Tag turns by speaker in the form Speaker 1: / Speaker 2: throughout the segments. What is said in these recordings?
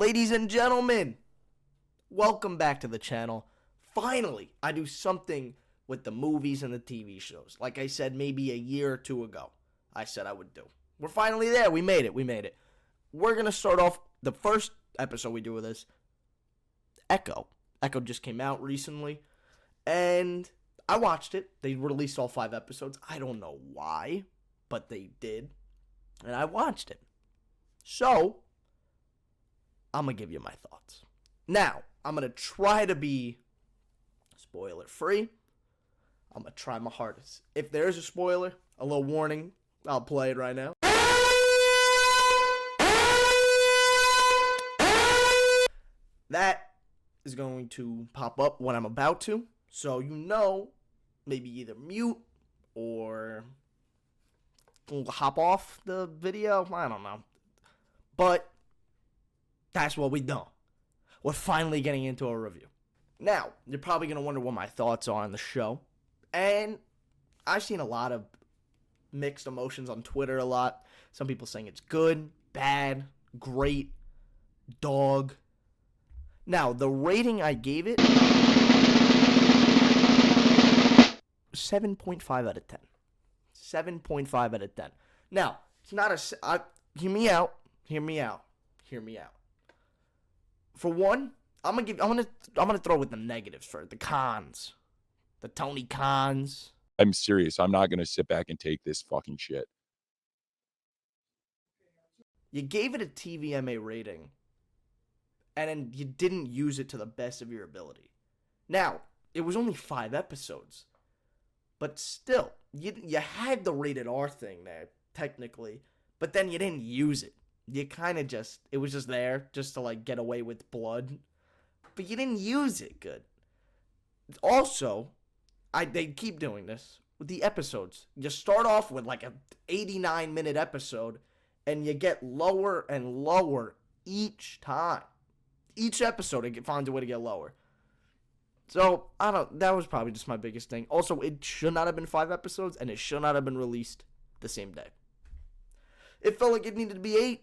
Speaker 1: Ladies and gentlemen, welcome back to the channel. Finally, I do something with the movies and the TV shows. Like I said maybe a year or two ago, I said I would do. We're finally there. We made it. We're going to start off the first episode we do with this. Echo. Echo just came out recently, and I watched it. They released all 5 episodes. I don't know why, but they did, and I watched it. So, I'm going to give you my thoughts. Now, I'm going to try to be spoiler-free. I'm going to try my hardest. If there is a spoiler, a little warning, I'll play it right now. That is going to pop up when I'm about to. So, maybe either mute or hop off the video. I don't know. But that's what we done. We're finally getting into a review. Now, you're probably going to wonder what my thoughts are on the show. And I've seen a lot of mixed emotions on Twitter a lot. Some people saying it's good, bad, great, dog. Now, the rating I gave it, 7.5 out of 10. 7.5 out of 10. Now, it's not hear me out. For one, I'm gonna throw in the negatives for the cons. The Tony Khans.
Speaker 2: I'm serious. I'm not gonna sit back and take this fucking shit.
Speaker 1: You gave it a TVMA rating, and then you didn't use it to the best of your ability. Now, it was only 5 episodes, but still, you had the rated R thing there, technically, but then you didn't use it. You kind of it was just there, just to, like, get away with blood, but you didn't use it good. Also, they keep doing this with the episodes. You start off with, like, a 89-minute episode, and you get lower and lower each time. Each episode, it finds a way to get lower. So, that was probably just my biggest thing. Also, it should not have been 5 episodes, and it should not have been released the same day. It felt like it needed to be 8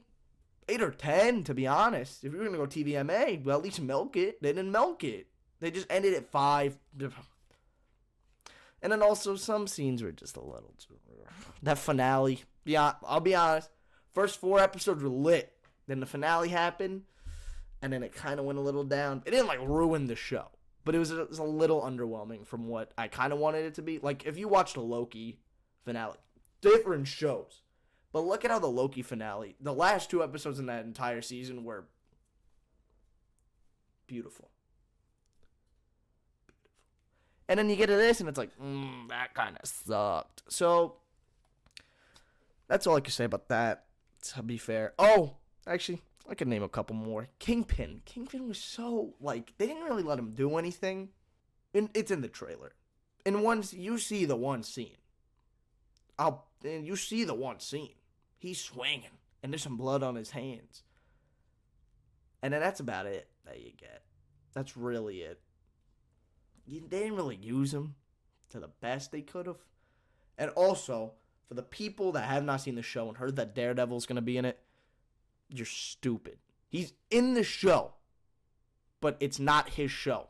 Speaker 1: or 10, to be honest. If you're going to go TVMA, well, at least milk it. They didn't milk it. They just ended at 5. And then also, some scenes were just a little too... That finale, yeah, I'll be honest. First 4 episodes were lit. Then the finale happened, and then it kind of went a little down. It didn't, like, ruin the show, but it was a little underwhelming from what I kind of wanted it to be. Like, if you watched the Loki finale, different shows. But look at how the Loki finale, the last 2 episodes in that entire season were beautiful. And then you get to this, and it's like, that kind of sucked. So, that's all I can say about that, to be fair. Oh, actually, I could name a couple more. Kingpin. Kingpin was so, like, they didn't really let him do anything. It's in the trailer. You see the one scene. He's swinging, and there's some blood on his hands. And then that's about it that you get. That's really it. They didn't really use him to the best they could have. And also, for the people that have not seen the show and heard that Daredevil's going to be in it, you're stupid. He's in the show, but it's not his show.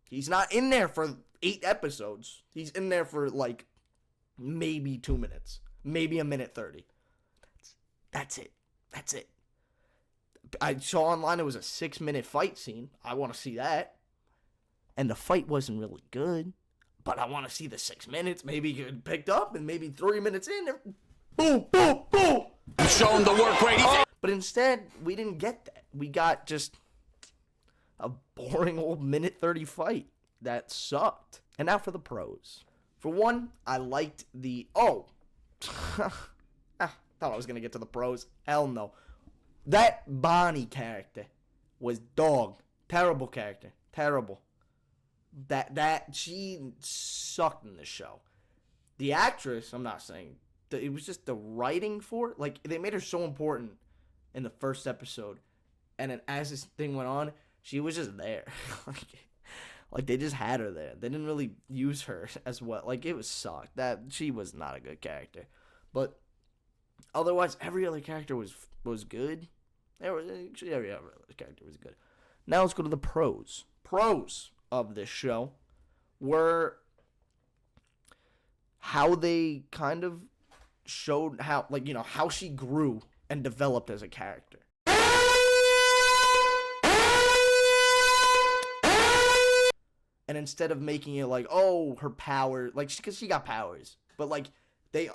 Speaker 1: He's not in there for 8 episodes. He's in there for, like, maybe 2 minutes. Maybe 1:30. That's it. I saw online it was a 6-minute fight scene. I want to see that. And the fight wasn't really good, but I want to see the 6 minutes. Maybe it picked up, and maybe 3 minutes in, boom, boom, boom.
Speaker 2: Show him the work rate.
Speaker 1: But instead, we didn't get that. We got just a boring old 1:30 fight that sucked. And now for the pros. For one, I liked thought I was going to get to the pros. Hell no. That Bonnie character was dog. Terrible character. Terrible. She sucked in the show. The actress, I'm not saying, it was just the writing for it. Like, they made her so important in the first episode. And then as this thing went on, she was just there. Like, they just had her there. They didn't really use her as well. Like, it was sucked. She was not a good character. But otherwise, every other character was good. The character was good. Now let's go to the pros. Pros of this show were how they kind of showed how, like, you know, how she grew and developed as a character. And instead of making it like, oh, her power, like, because she got powers, but like they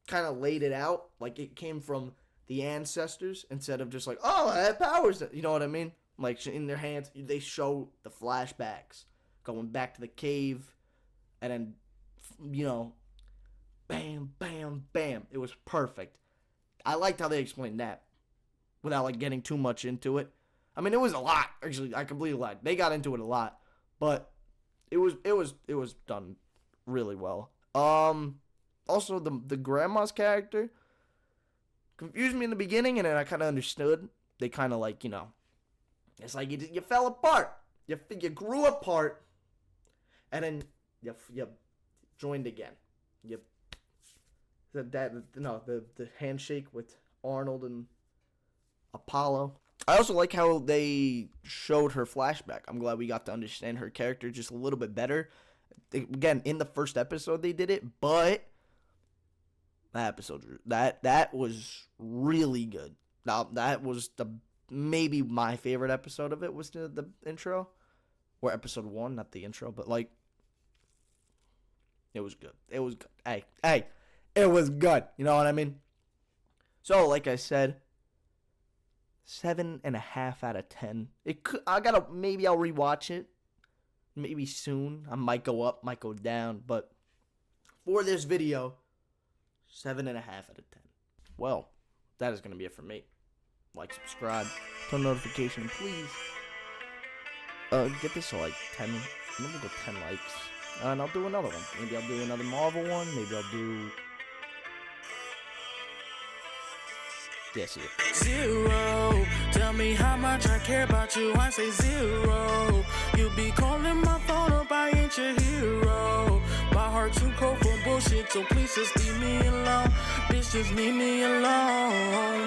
Speaker 1: kind of laid it out like it came from the ancestors instead of just like, oh, I have powers. You know what I mean? Like, in their hands, they show the flashbacks going back to the cave, and then, you know, bam, bam, bam. It was perfect. I liked how they explained that without like getting too much into it. I mean, it was a lot. Actually, I completely lied. They got into it a lot, but it was done really well. Also the grandma's character confused me in the beginning, and then I kind of understood. They kind of, like, you know, it's like you fell apart. You grew apart, and then you joined again. The handshake with Arnold and Apollo. I also like how they showed her flashback. I'm glad we got to understand her character just a little bit better. Again, in the first episode they did it, but that episode, that was really good. Now, that was maybe my favorite episode of it was the intro, or episode 1, not the intro, but like, it was good. It was good. Hey, it was good. You know what I mean? So, like I said, 7.5 out of 10. Maybe I'll rewatch it. Maybe soon. I might go up, might go down, but for this video, 7.5 out of 10. Well, that is going to be it for me. Like, subscribe, turn notification, please. Get this to like 10. I'm going to go 10 likes. And I'll do another one. Maybe I'll do another Marvel one. Maybe I'll do... Yeah, see it.
Speaker 3: 0. Tell me how much I care about you. I say 0. You be calling my phone up, I ain't your hero. My heart too cold for bullshit, so please just leave me alone. Bitch, just leave me alone.